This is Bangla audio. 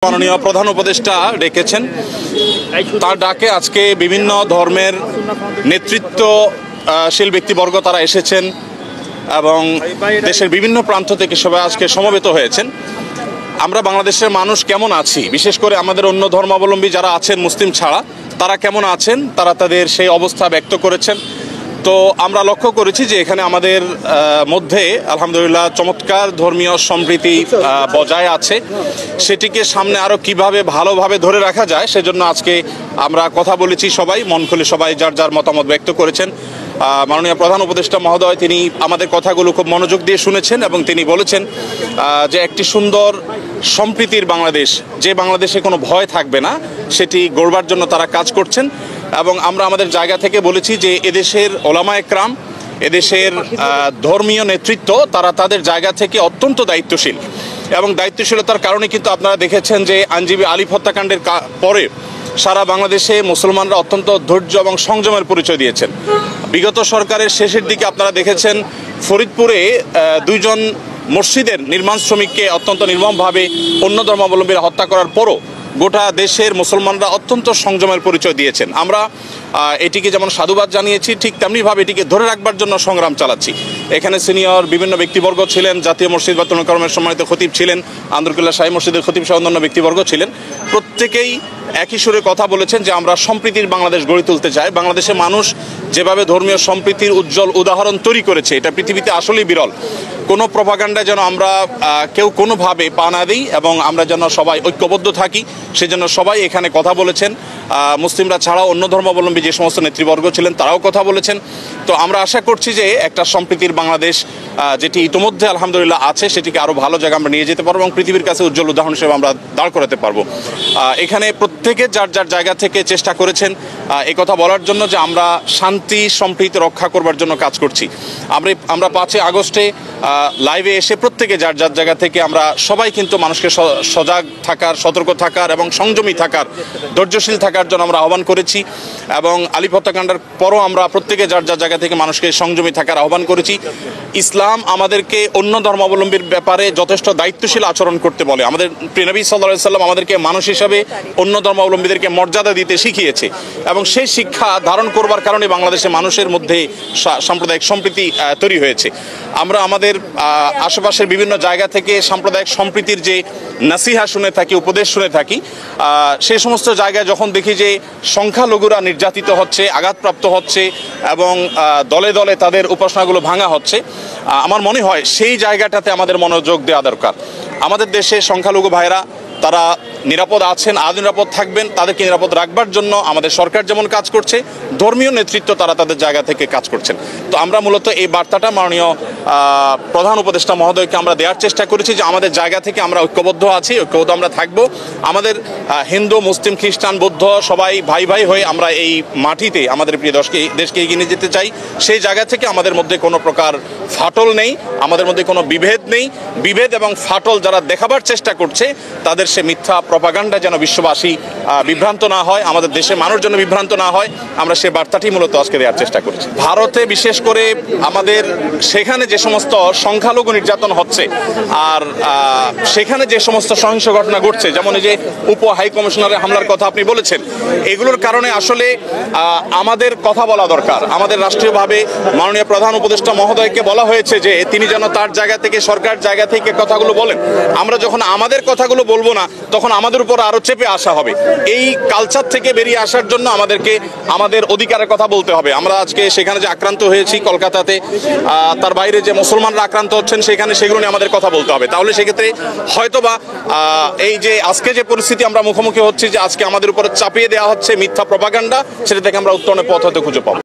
মাননীয় প্রধান উপদেষ্টা ডেকেছেন, তার ডাকে আজকে বিভিন্ন ধর্মের নেতৃত্বশীল ব্যক্তিবর্গ তারা এসেছেন এবং দেশের বিভিন্ন প্রান্ত থেকে সবাই আজকে সমবেত হয়েছেন। আমরা বাংলাদেশের মানুষ কেমন আছি, বিশেষ করে আমাদের অন্য ধর্মাবলম্বী যারা আছেন মুসলিম ছাড়া, তারা কেমন আছেন, তারা তাদের সেই অবস্থা ব্যক্ত করেছেন। তো আমরা লক্ষ্য করেছি যে এখানে আমাদের মধ্যে আলহামদুলিল্লাহ চমৎকার ধর্মীয় সম্প্রীতি বজায় আছে। সেটিকে সামনে আরও কিভাবে ভালোভাবে ধরে রাখা যায় সেজন্য আজকে আমরা কথা বলেছি, সবাই মন খুলে সবাই যার যার মতামত ব্যক্ত করেছেন। মাননীয় প্রধান উপদেষ্টা মহোদয় তিনি আমাদের কথাগুলো খুব মনোযোগ দিয়ে শুনেছেন এবং তিনি বলেছেন যে একটি সুন্দর সম্প্রীতির বাংলাদেশ, যে বাংলাদেশে কোনো ভয় থাকবে না, সেটি গড়বার জন্য তারা কাজ করছেন। এবং আমরা আমাদের জায়গা থেকে বলেছি যে এদেশের ওলামায়ে কেরাম, এদেশের ধর্মীয় নেতৃত্ব তারা তাদের জায়গা থেকে অত্যন্ত দায়িত্বশীল এবং দায়িত্বশীলতার কারণে কিন্তু আপনারা দেখেছেন যে আইনজীবী আলিফ হত্যাকাণ্ডের পরে সারা বাংলাদেশে মুসলমানরা অত্যন্ত ধৈর্য এবং সংযমের পরিচয় দিয়েছেন। বিগত সরকারের শেষের দিকে আপনারা দেখেছেন ফরিদপুরে দুইজন মসজিদের নির্মাণ শ্রমিককে অত্যন্ত নির্মমভাবে অন্য ধর্মাবলম্বীরা হত্যা করার পরও গোটা দেশের মুসলমানরা অত্যন্ত সংযমের পরিচয় দিয়েছেন। আমরা এটিকে যেমন সাধুবাদ জানিয়েছি, ঠিক তেমনিভাবে এটিকে ধরে রাখবার জন্য সংগ্রাম চালাচ্ছি। এখানে সিনিয়র বিভিন্ন ব্যক্তিবর্গ ছিলেন, জাতীয় মসজিদ বাতুল করমের সম্মানিত খতিব ছিলেন, আন্দরকুল্লাহ শাহী মসজিদের খতিব সহ অন্যান্য ব্যক্তিবর্গ ছিলেন। প্রত্যেকেই একই সুরে কথা বলেছেন যে আমরা সম্প্রীতির বাংলাদেশ গড়ে তুলতে চাই। বাংলাদেশের মানুষ যেভাবে ধর্মীয় সম্প্রীতির উজ্জ্বল উদাহরণ তৈরি করেছে, এটা পৃথিবীতে আসলেই বিরল। কোনো প্রপাগান্ডায় যেন আমরা কেউ কোনোভাবে পা না দিই এবং আমরা যেন সবাই ঐক্যবদ্ধ থাকি, সেজন্য সবাই এখানে কথা বলেছেন। মুসলিমরা ছাড়াও অন্য ধর্মাবলম্বী যে সমস্ত নেতৃবর্গ ছিলেন তারাও কথা বলেছেন। তো আমরা আশা করছি যে একটা সম্প্রীতির বাংলাদেশ যেটি ইতিমধ্যে আলহামদুলিল্লাহ আছে, সেটিকে আরও ভালো জায়গা আমরা নিয়ে যেতে পারবো এবং পৃথিবীর কাছে উজ্জ্বল উদাহরণ হিসেবে আমরা দাঁড় করাতে পারবো। এখানে প্রত্যেকে যার যার জায়গা থেকে চেষ্টা করেছেন কথা বলার জন্য যে আমরা শান্তি সম্প্রীতি রক্ষা করবার জন্য কাজ করছি। আমরা 5 আগস্টে লাইভে এসে প্রত্যেকে যার যার জায়গা থেকে আমরা সবাই কিন্তু মানুষকে সজাগ থাকার, সতর্ক থাকার এবং সংযমী থাকার, ধৈর্যশীল থাকার জন্য আমরা আহ্বান করেছি। এবং আলিফ হত্যাকাণ্ডের পরও আমরা প্রত্যেকে যার যার জায়গা থেকে মানুষকে সংযমী থাকার আহ্বান করেছি। ইসলাম আমাদেরকে অন্য ধর্মাবলম্বীর ব্যাপারে যথেষ্ট দায়িত্বশীল আচরণ করতে বলে। আমাদের প্রিয় নবী সাল্লাল্লাহু আলাইহি সাল্লাম আমাদেরকে মানুষ হিসাবে অন্য ধর্মাবলম্বীদেরকে মর্যাদা দিতে শিখিয়েছে এবং সেই শিক্ষা ধারণ করবার কারণে বাংলাদেশের মানুষের মধ্যে সাম্প্রদায়িক সম্প্রীতি তৈরি হয়েছে। আমরা আমাদের আশেপাশের বিভিন্ন জায়গা থেকে সাম্প্রদায়িক সম্প্রীতির যে নাসিহা শুনে থাকি, উপদেশ শুনে থাকি, সেই সমস্ত জায়গায় যখন দেখি যে সংখ্যালঘুরা নির্যাতিত হচ্ছে, আঘাতপ্রাপ্ত হচ্ছে এবং দলে দলে তাদের উপাসনাগুলো ভাঙা হচ্ছে, আমার মনে হয় সেই জায়গাটাতে আমাদের মনোযোগ দেওয়া দরকার। আমাদের দেশে সংখ্যালঘু ভাইরা তারা নিরাপদ আছেন, আরও নিরাপদ থাকবেন। তাদেরকে নিরাপদ রাখবার জন্য আমাদের সরকার যেমন কাজ করছে, ধর্মীয় নেতৃত্ব তারা তাদের জায়গা থেকে কাজ করছেন। তো আমরা মূলত এই বার্তাটা মাননীয় প্রধান উপদেষ্টা মহোদয়কে আমরা দেওয়ার চেষ্টা করেছি যে আমাদের জায়গা থেকে আমরা ঐক্যবদ্ধ আছি, ঐক্যবদ্ধ আমরা থাকবো। আমাদের হিন্দু, মুসলিম, খ্রিস্টান, বৌদ্ধ সবাই ভাই ভাই হয়ে আমরা এই মাটিতে আমাদের প্রিয় দেশকে এগিয়ে নিয়ে যেতে চাই। সেই জায়গা থেকে আমাদের মধ্যে কোনো প্রকার ফাটল নেই, আমাদের মধ্যে কোনো বিভেদ নেই। বিভেদ এবং ফাটল যারা দেখাবার চেষ্টা করছে তাদের সে মিথ্যা প্রপাগান্ডা যেন বিশ্ববাসী বিভ্রান্ত না হয়, আমাদের দেশের মানুষ যেন বিভ্রান্ত না হয়, আমরা সে বার্তাটি মূলত আজকে দেওয়ার চেষ্টা করছি। ভারতে বিশেষ করে আমাদের সেখানে যে সমস্ত সংখ্যালঘু নির্যাতন হচ্ছে আর সেখানে যে সমস্ত সহিংস ঘটনা ঘটছে, যেমন এই যে উপ হাই কমিশনারের হামলার কথা আপনি বলেছেন, এগুলোর কারণে আসলে আমাদের কথা বলা দরকার। আমাদের রাষ্ট্রীয়ভাবে মাননীয় প্রধান উপদেষ্টা মহোদয়কে বলা হয়েছে যে তিনি যেন তার জায়গা থেকে, সরকার জায়গা থেকে কথাগুলো বলেন। আমরা যখন আমাদের কথাগুলো বলবো না, তখন আমাদের উপর আরো চেপে আসা হবে। এই কালচার থেকে বেরিয়ে আসার জন্য আমাদেরকে আমাদের অধিকারের কথা বলতে হবে। আমরা আজকে সেখানে যে আক্রান্ত হয়েছি কলকাতাতে, তার বাইরে যে মুসলমানরা আক্রান্ত হচ্ছেন সেখানে, সেগুলো নিয়ে আমাদের কথা বলতে হবে। তাহলে সেক্ষেত্রে হয়তোবা এই যে আজকে যে পরিস্থিতি আমরা মুখোমুখি হচ্ছি, যে আজকে আমাদের উপরে চাপিয়ে দেওয়া হচ্ছে মিথ্যা প্রপাগান্ডা, সেটা থেকে আমরা উত্তরণের পথ হয়তো খুঁজে পাবো।